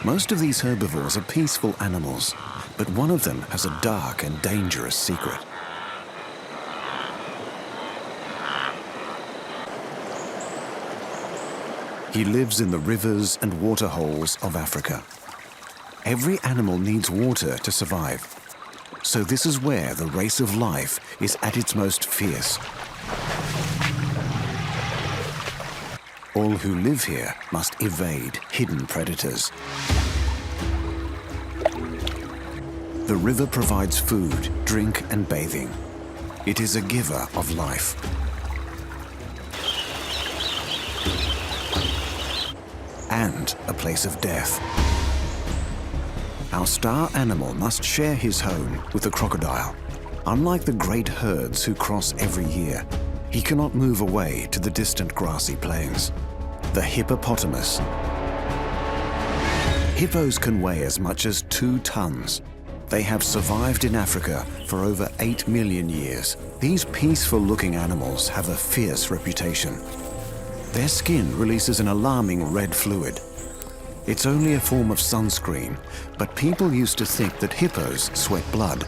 Most of these herbivores are peaceful animals, but one of them has a dark and dangerous secret. He lives in the rivers and waterholes of Africa. Every animal needs water to survive, so this is where the race of life is at its most fierce. All who live here must evade hidden predators. The river provides food, drink, and bathing. It is a giver of life. And a place of death. Our star animal must share his home with the crocodile. Unlike the great herds who cross every year, he cannot move away to the distant grassy plains. The hippopotamus. Hippos can weigh as much as 2 tons. They have survived in Africa for over 8 million years. These peaceful-looking animals have a fierce reputation. Their skin releases an alarming red fluid. It's only a form of sunscreen, but people used to think that hippos sweat blood.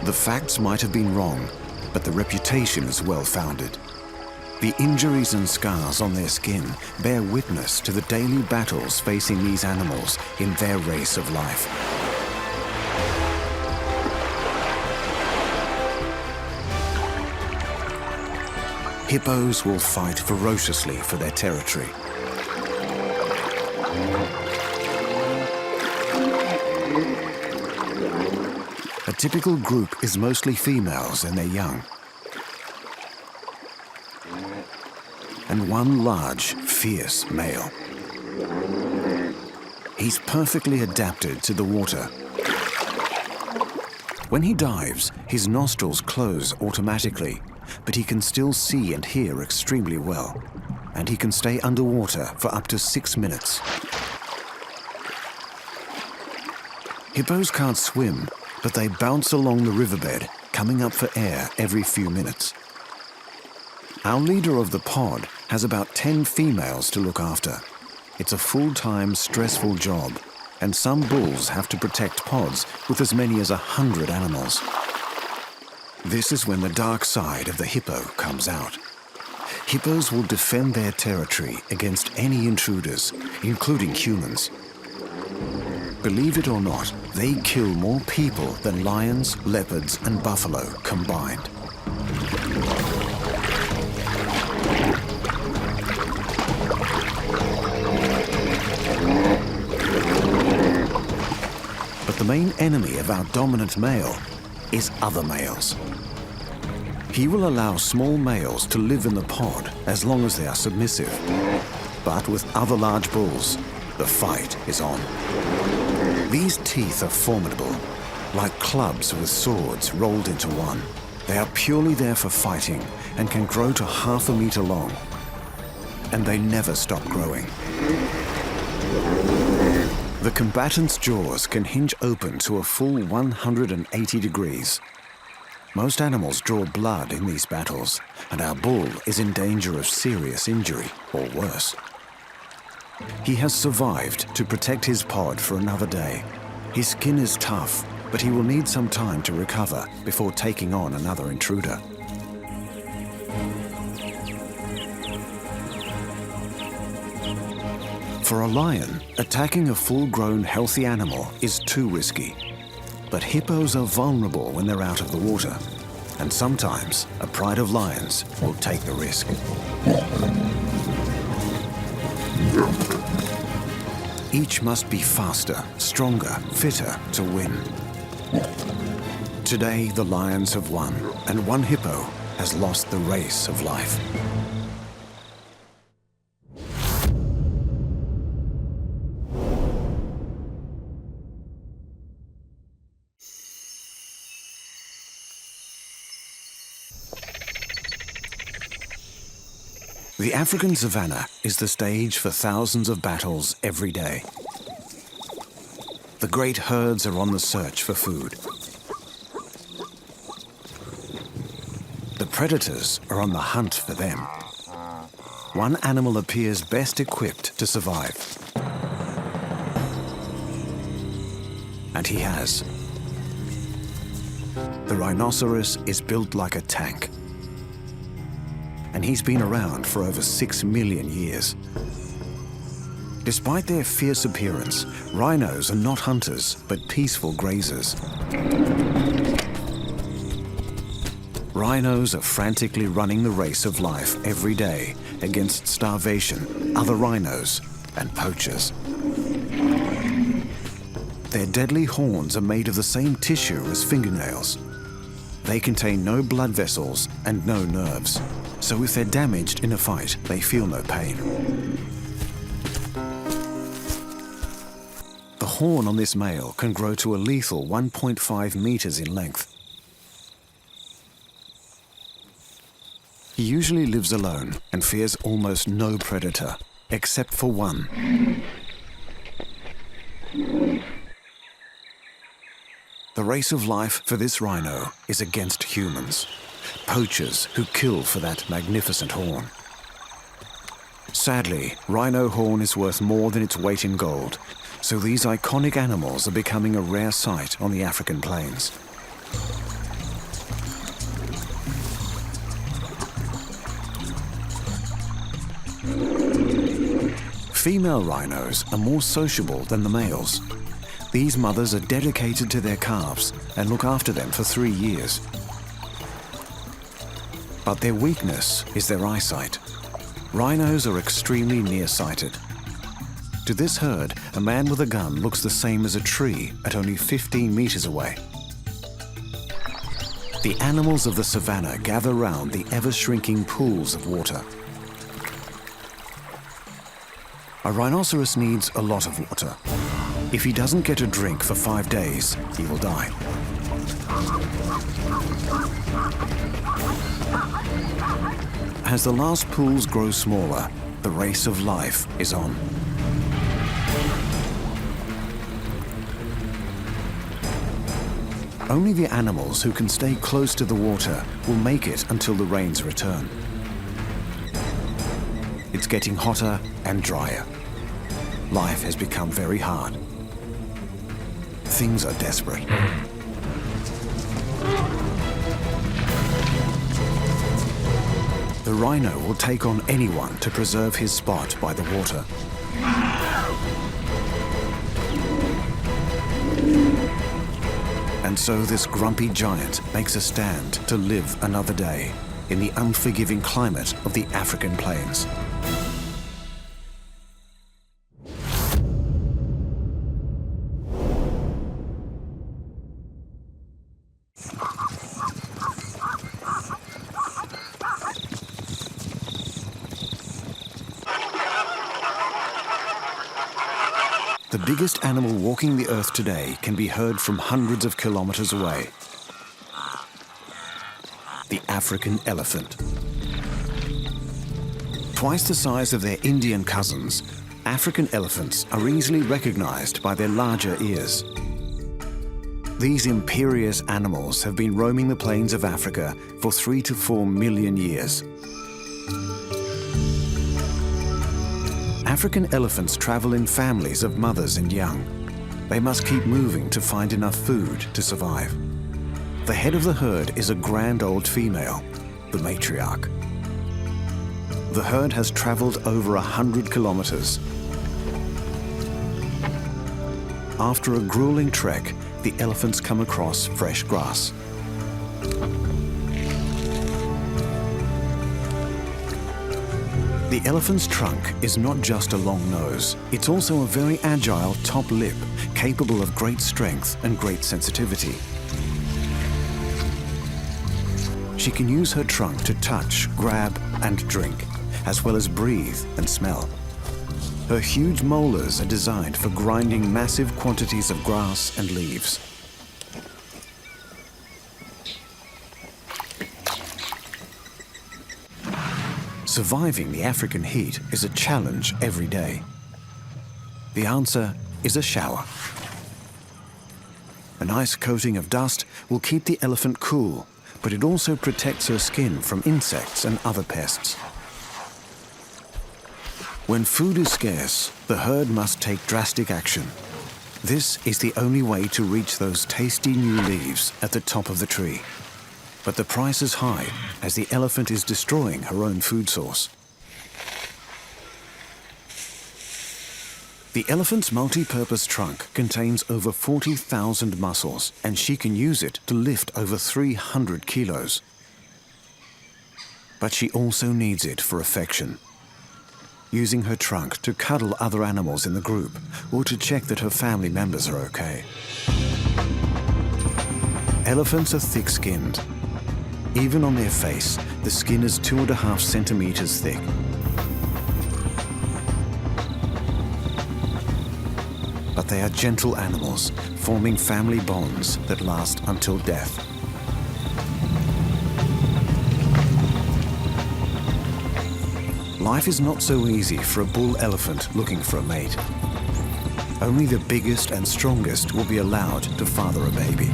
The facts might have been wrong, but the reputation is well-founded. The injuries and scars on their skin bear witness to the daily battles facing these animals in their race of life. Hippos will fight ferociously for their territory. A typical group is mostly females and they're young. And one large, fierce male. He's perfectly adapted to the water. When he dives, his nostrils close automatically, but he can still see and hear extremely well, and he can stay underwater for up to 6 minutes. Hippos can't swim, but they bounce along the riverbed, coming up for air every few minutes. Our leader of the pod has about 10 females to look after. It's a full-time, stressful job, and some bulls have to protect pods with as many as 100 animals. This is when the dark side of the hippo comes out. Hippos will defend their territory against any intruders, including humans. Believe it or not, they kill more people than lions, leopards, and buffalo combined. But the main enemy of our dominant male is other males. He will allow small males to live in the pod as long as they are submissive. But with other large bulls, the fight is on. These teeth are formidable, like clubs with swords rolled into one. They are purely there for fighting and can grow to ½ a meter long. And they never stop growing. The combatant's jaws can hinge open to a full 180 degrees. Most animals draw blood in these battles, and our bull is in danger of serious injury or worse. He has survived to protect his pod for another day. His skin is tough, but he will need some time to recover before taking on another intruder. For a lion, attacking a full-grown, healthy animal is too risky. But hippos are vulnerable when they're out of the water, and sometimes a pride of lions will take the risk. Each must be faster, stronger, fitter to win. Today, the lions have won, and one hippo has lost the race of life. The African savanna is the stage for thousands of battles every day. The great herds are on the search for food. The predators are on the hunt for them. One animal appears best equipped to survive. and he has. The rhinoceros is built like a tank, and he's been around for over 6 million years. Despite their fierce appearance, rhinos are not hunters, but peaceful grazers. Rhinos are frantically running the race of life every day against starvation, other rhinos, and poachers. Their deadly horns are made of the same tissue as fingernails. They contain no blood vessels and no nerves, so if they're damaged in a fight, they feel no pain. The horn on this male can grow to a lethal 1.5 meters in length. He usually lives alone and fears almost no predator, except for one. The race of life for this rhino is against humans, poachers who kill for that magnificent horn. Sadly, rhino horn is worth more than its weight in gold, so these iconic animals are becoming a rare sight on the African plains. Female rhinos are more sociable than the males. These mothers are dedicated to their calves and look after them for 3 years. But their weakness is their eyesight. Rhinos are extremely nearsighted. To this herd, a man with a gun looks the same as a tree at only 15 meters away. The animals of the savannah gather round the ever-shrinking pools of water. A rhinoceros needs a lot of water. If he doesn't get a drink for 5 days, he will die. As the last pools grow smaller, the race of life is on. Only the animals who can stay close to the water will make it until the rains return. It's getting hotter and drier. Life has become very hard. Things are desperate. The rhino will take on anyone to preserve his spot by the water. And so this grumpy giant makes a stand to live another day in the unforgiving climate of the African plains. The biggest animal walking the earth today can be heard from hundreds of kilometers away. The African elephant. Twice the size of their Indian cousins, African elephants are easily recognized by their larger ears. These imperious animals have been roaming the plains of Africa for 3 to 4 million years. African elephants travel in families of mothers and young. They must keep moving to find enough food to survive. The head of the herd is a grand old female, the matriarch. The herd has traveled over 100 kilometers. After a grueling trek, the elephants come across fresh grass. The elephant's trunk is not just a long nose, it's also a very agile top lip, capable of great strength and great sensitivity. She can use her trunk to touch, grab, and drink, as well as breathe and smell. Her huge molars are designed for grinding massive quantities of grass and leaves. Surviving the African heat is a challenge every day. The answer is a shower. A nice coating of dust will keep the elephant cool, but it also protects her skin from insects and other pests. When food is scarce, the herd must take drastic action. This is the only way to reach those tasty new leaves at the top of the tree. But the price is high, as the elephant is destroying her own food source. The elephant's multi-purpose trunk contains over 40,000 muscles, and she can use it to lift over 300 kilos. But she also needs it for affection, using her trunk to cuddle other animals in the group or to check that her family members are okay. Elephants are thick-skinned. Even on their face, the skin is 2.5 centimeters thick. But they are gentle animals, forming family bonds that last until death. Life is not so easy for a bull elephant looking for a mate. Only the biggest and strongest will be allowed to father a baby.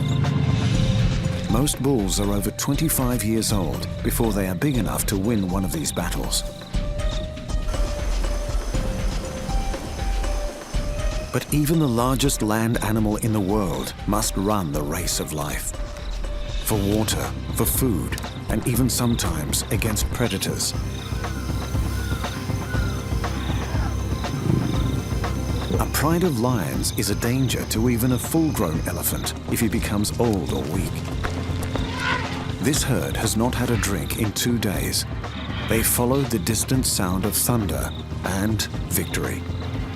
Most bulls are over 25 years old before they are big enough to win one of these battles. But even the largest land animal in the world must run the race of life. For water, for food, and even sometimes against predators. A pride of lions is a danger to even a full-grown elephant if he becomes old or weak. This herd has not had a drink in 2 days. They followed the distant sound of thunder and victory.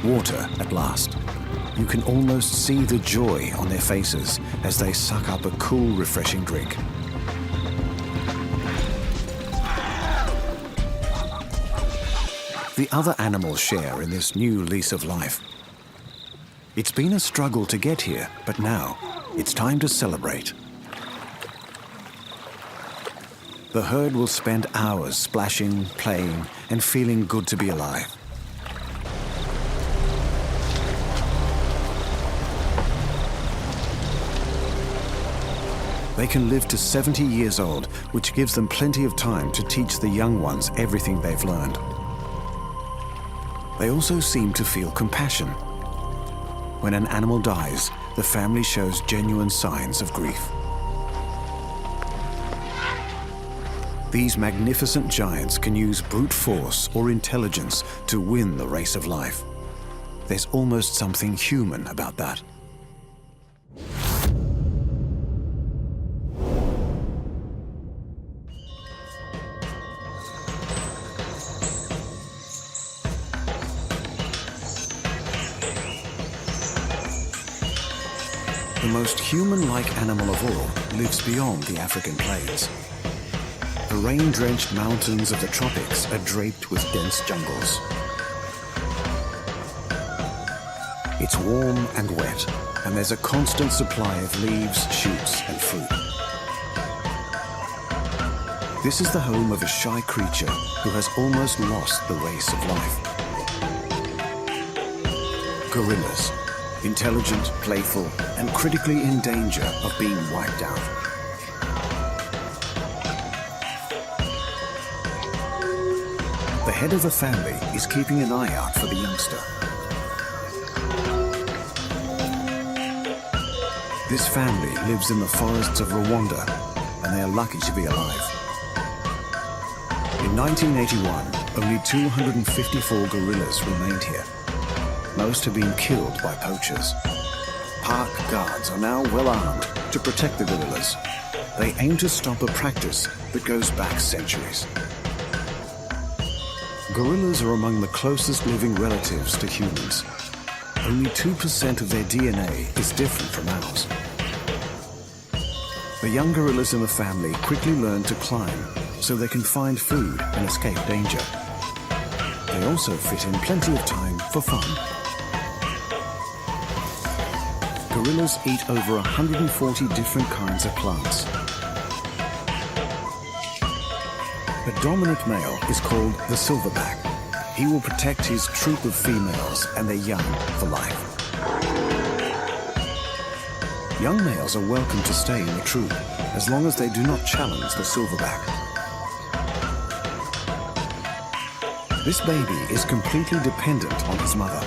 Water at last. You can almost see the joy on their faces as they suck up a cool, refreshing drink. The other animals share in this new lease of life. It's been a struggle to get here, but now it's time to celebrate. The herd will spend hours splashing, playing, and feeling good to be alive. They can live to 70 years old, which gives them plenty of time to teach the young ones everything they've learned. They also seem to feel compassion. When an animal dies, the family shows genuine signs of grief. These magnificent giants can use brute force or intelligence to win the race of life. There's almost something human about that. The most human-like animal of all lives beyond the African plains. The rain-drenched mountains of the tropics are draped with dense jungles. It's warm and wet, and there's a constant supply of leaves, shoots, and fruit. This is the home of a shy creature who has almost lost the race of life. Gorillas. Intelligent, playful, and critically in danger of being wiped out. The head of the family is keeping an eye out for the youngster. This family lives in the forests of Rwanda, and they are lucky to be alive. In 1981, only 254 gorillas remained here. Most have been killed by poachers. Park guards are now well armed to protect the gorillas. They aim to stop a practice that goes back centuries. Gorillas are among the closest living relatives to humans. Only 2% of their DNA is different from ours. The young gorillas in the family quickly learn to climb so they can find food and escape danger. They also fit in plenty of time for fun. Gorillas eat over 140 different kinds of plants. The dominant male is called the silverback. He will protect his troop of females and their young for life. Young males are welcome to stay in the troop as long as they do not challenge the silverback. This baby is completely dependent on his mother.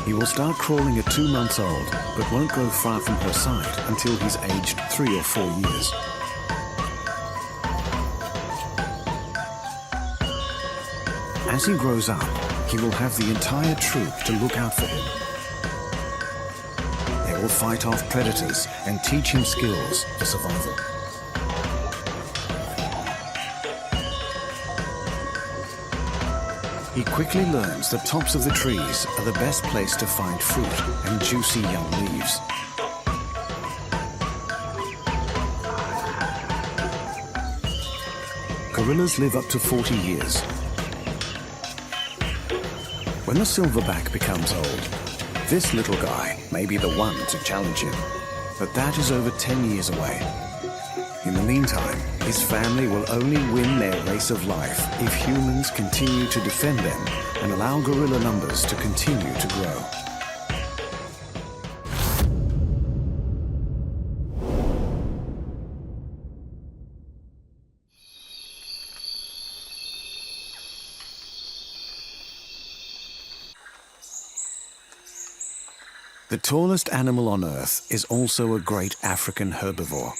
He will start crawling at 2 months old, but won't go far from her side until he's aged 3 or 4 years. As he grows up, he will have the entire troop to look out for him. They will fight off predators and teach him skills for survival. He quickly learns the tops of the trees are the best place to find fruit and juicy young leaves. Gorillas live up to 40 years. When the silverback becomes old, this little guy may be the one to challenge him, but that is over 10 years away. In the meantime, his family will only win their race of life if humans continue to defend them and allow gorilla numbers to continue to grow. The tallest animal on Earth is also a great African herbivore.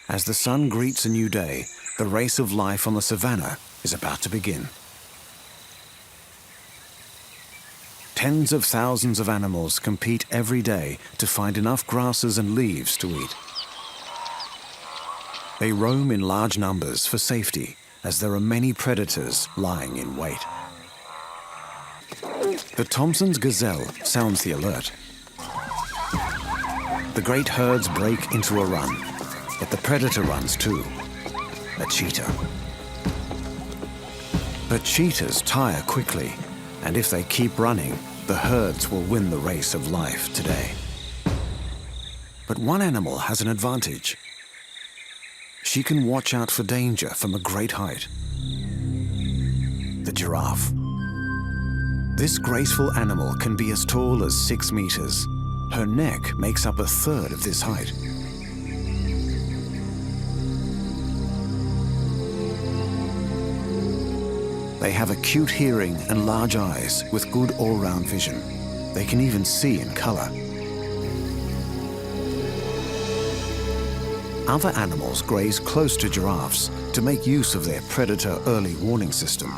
As the sun greets a new day, the race of life on the savannah is about to begin. Tens of thousands of animals compete every day to find enough grasses and leaves to eat. They roam in large numbers for safety, as there are many predators lying in wait. The Thompson's gazelle sounds the alert. The great herds break into a run, yet the predator runs too, a cheetah. But cheetahs tire quickly, and if they keep running, the herds will win the race of life today. But one animal has an advantage. She can watch out for danger from a great height. The giraffe. This graceful animal can be as tall as 6 meters. Her neck makes up a third of this height. They have acute hearing and large eyes with good all-round vision. They can even see in color. Other animals graze close to giraffes to make use of their predator early warning system.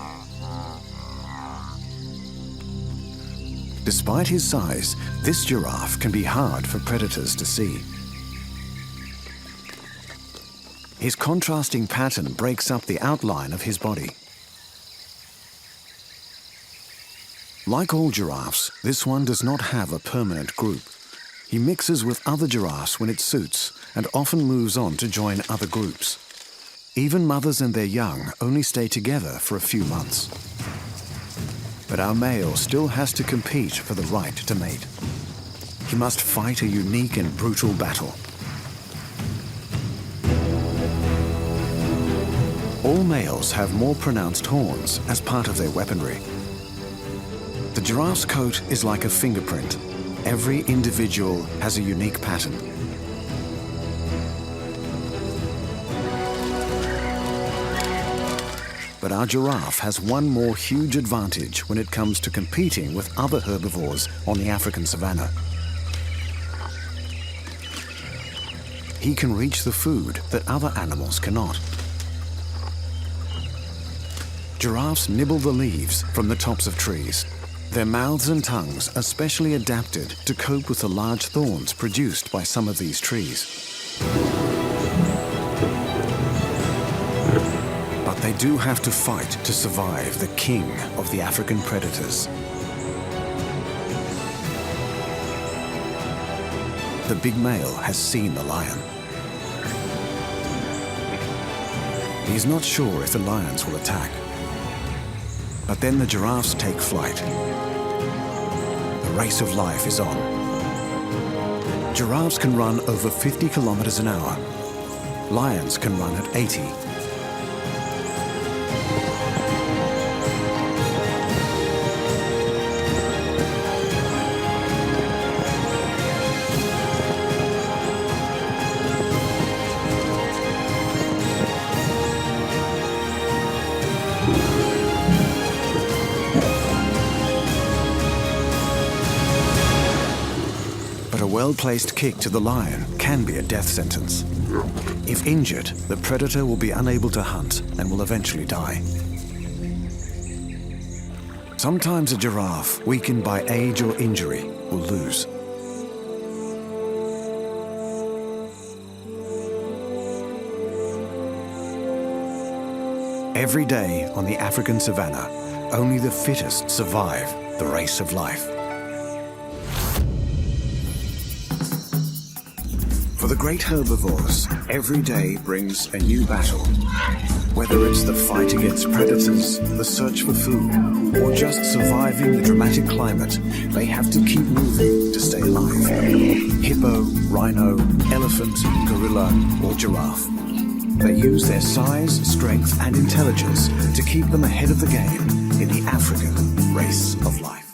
Despite his size, this giraffe can be hard for predators to see. His contrasting pattern breaks up the outline of his body. Like all giraffes, this one does not have a permanent group. He mixes with other giraffes when it suits and often moves on to join other groups. Even mothers and their young only stay together for a few months. But our male still has to compete for the right to mate. He must fight a unique and brutal battle. All males have more pronounced horns as part of their weaponry. The giraffe's coat is like a fingerprint. Every individual has a unique pattern. But our giraffe has one more huge advantage when it comes to competing with other herbivores on the African savanna. He can reach the food that other animals cannot. Giraffes nibble the leaves from the tops of trees. Their mouths and tongues are specially adapted to cope with the large thorns produced by some of these trees. But they do have to fight to survive the king of the African predators. The big male has seen the lion. He is not sure if the lions will attack. But then the giraffes take flight. The race of life is on. Giraffes can run over 50 kilometers an hour. Lions can run at 80. a well-placed kick to the lion can be a death sentence. If injured, the predator will be unable to hunt and will eventually die. Sometimes a giraffe, weakened by age or injury, will lose. Every day on the African savannah, only the fittest survive the race of life. For the great herbivores, every day brings a new battle. Whether it's the fight against predators, the search for food, or just surviving the dramatic climate, they have to keep moving to stay alive. Hippo, rhino, elephant, gorilla, or giraffe. They use their size, strength, and intelligence to keep them ahead of the game in the African race of life.